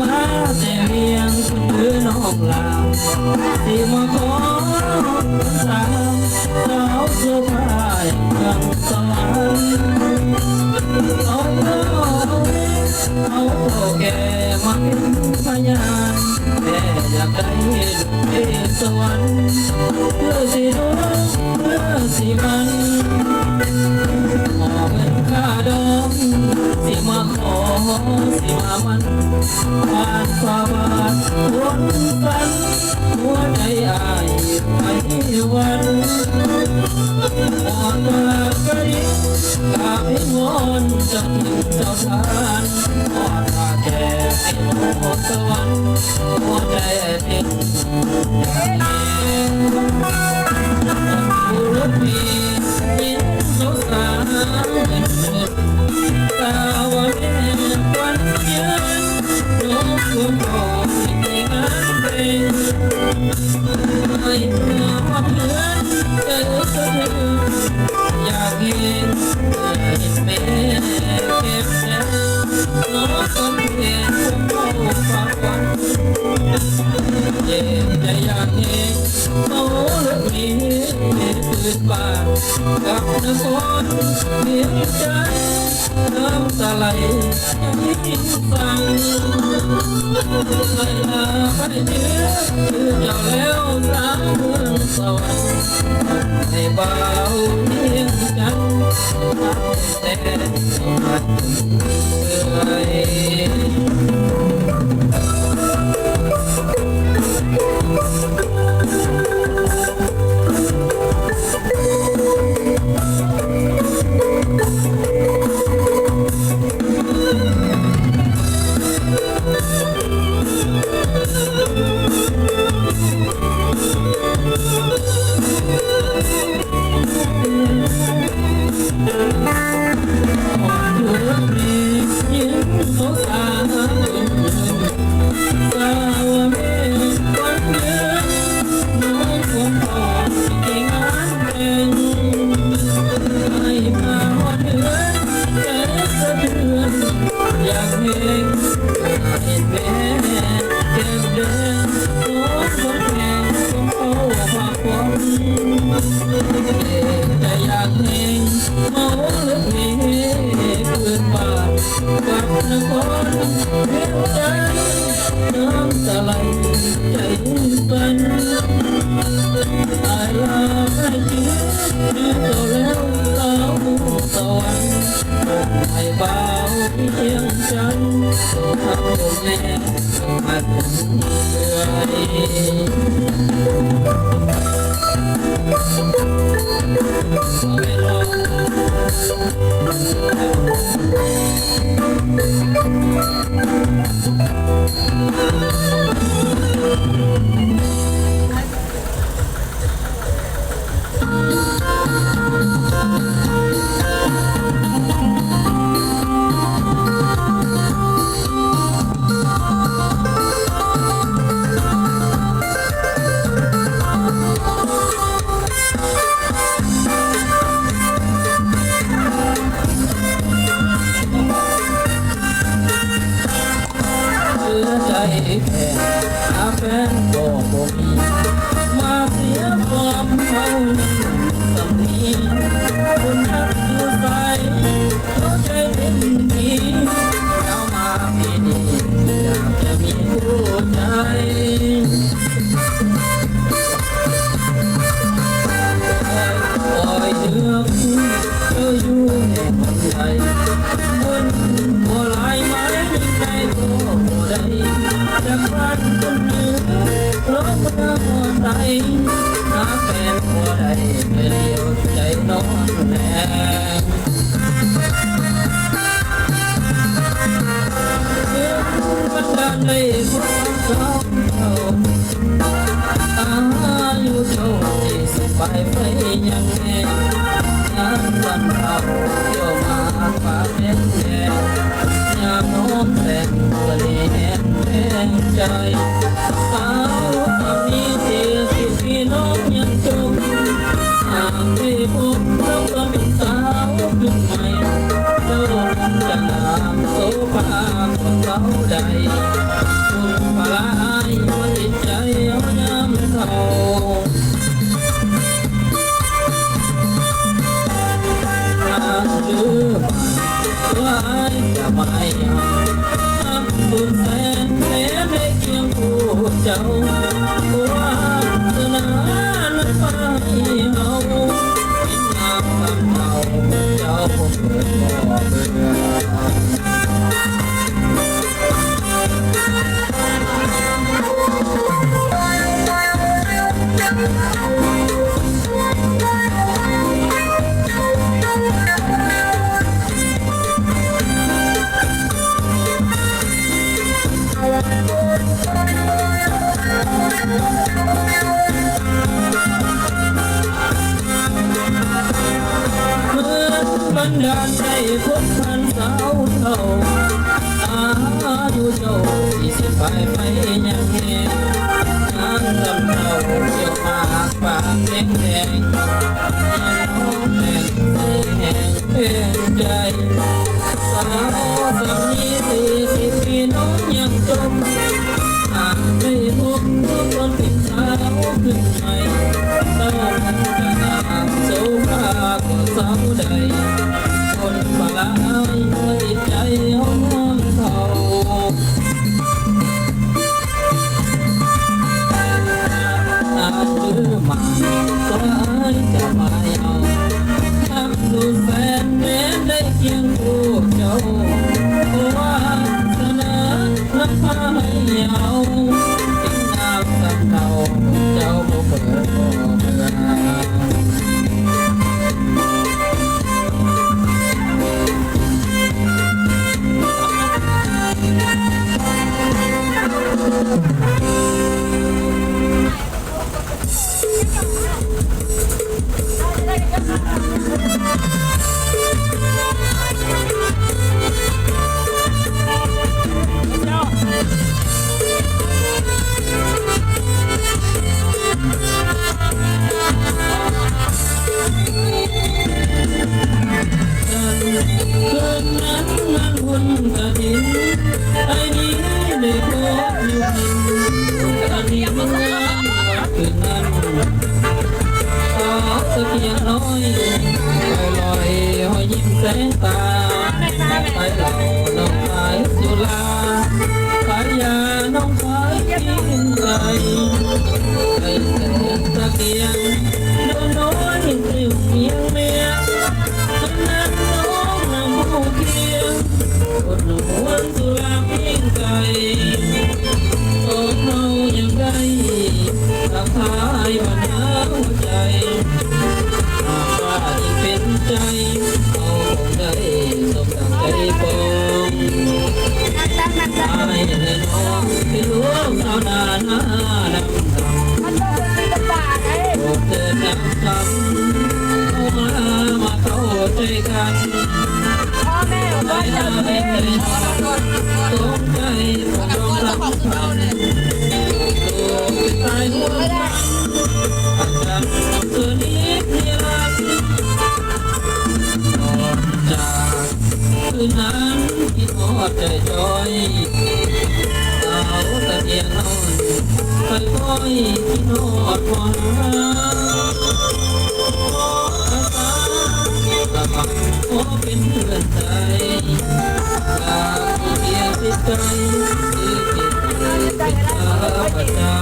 มาแต่เรียงคือนอกลาวที่มาขอสาวสาวเสื้อผ้าอย่างสวรรค์เอาแก่มาเป็นพยานแต่อยากได้เอสวรรค์เพื่อสิรู้เพื่อสิมันมอบเงินค่าดอกสิมาขอสิมามันผ่านฝ่าบาทวนฝันหัวใจอายไม่วันมองมากระดิ่งกราบให้วอนเจ้าถิ่นเจ้าทานมอดมาแก่ให้โลกสวรรค์หัวใจติดอย่างนี้บุรุษมียินสุสานตาวเล่วันยืนโลกคุณพ่อในงานเพลงไม่เพื่อว่าเพื่อนเจอสะดืออยากเห็นแม่เก็บแน่น้องคนเพียรคงเข้าฝากฝันเย็นใจอยากเห็นโน้ลูกนี้คืนบ้านกับนครเพียงใจน้ำตาไหลยิ่งฟังไหลลาไปเจือคือเจ้าแล้วสาวเมืองสวรรค์ให้บ่าวเพียงจันทร์แต่รักเอ่อยากเห็นแม่เก็บเดินน้องคนแก่ของเขาว่าความแต่อยากเห็นเมาเลือดนี้คืนบ้านกับนครเพียงใจน้ำตาไหลใจฝันอายลาไม่เชื่อโตแล้วสาวสวรรค์ให้บ่าวเพียงจันทร์ทำแม่มาถึงเรื่อยไม่รแค่หาแฟนก็บ่มีมาเสียความเขาสำนีคนทักอยู่ใส่เข้าใจเป็นดีเอามาปีนี้อยากจะมีผู้ใจคอยเลือกเธออยู่ในคนใดบนบ่ลายไม้ใจก็บ่ได้จากบ้านคนเหนือเพราะเมื่อหัวใจหาแฟนหัวใดไม่เดียวใจนอนแน่เมื่อวันใดความเศร้า มแต่งตัวเล่นแทงใจสาวตอนนี้เสียสิพี่น้องยังจมหากได้พบเราก็เป็นสาวขึ้นใหม่เจ้าคงจะงามโสภาของเขาใดคุณพลายว่าจิตใจเอาน้ำเขาลืมว่าจะไม่เอาบุญแสนแม้ได้เคียงคู่เจ้าว่าสนานั้นไปเอาเป็นงามคำเก่าเจ้าคงเกิดบ่เบื่อันดาลใจพบพันสาวเท่าอายุเจ้า40 ไปยังแห่งงานลำเท่าเจ้ามาปากแดงแดงยังน้องแดงแห่งเป็นใจสาวสำนี40 พี่น้องยังจมหากไม่พบทุกคนเป็นสาวขึ้นใหม่ต้องจะงามโสภาก็สาวใดคนพลายว่าจิตใจห้องเขาอาจลืมมันก็จะไม่เอาทำดูแฟนแม้ได้เคียงคู่เจ้าว่าสนาน้ำพายเอาเป็นงามสำเนาเจ้าบ่เปิดบ่เบื่อไอ้นี้ได้พบอยู่หินอันนี้มันงามคืนนั้นขอสักอย่างน้อยลอยหอยยิ้มแสงตาไปเหล่าน้องขายสุราขายยาน้องขายกินไก่ไก่แสงตะเกียงโดนน้อยติวเมียงเมียฉะนั้นน้องนำผู้เคียงอดหนุนสุราปิ้งไก่โอ้เมาอย่างใดทักทายมาหนาวใจหากว่ายิ่งเป็นใจเอาคงได้สมดังใจปองตายในน้องเป็นลูกสาวนาหน้าดำโปรดเถิดนำคำเข้ามาเข้าใจกันใจหาให้ใจสมใจผมยอมรับพันตัวเป็นตายหัวพันอาจารย์เธอนี้นิรันดร์ออกจากคืนนั้นคิดทอดใจจอยสาวตะเกียงนอนค่อยๆคิดทอดพอหาอาสาสมัครขอเป็นเพื่อนใจจากผู้เพียงติดใจที่ติดเป็นขาประจำ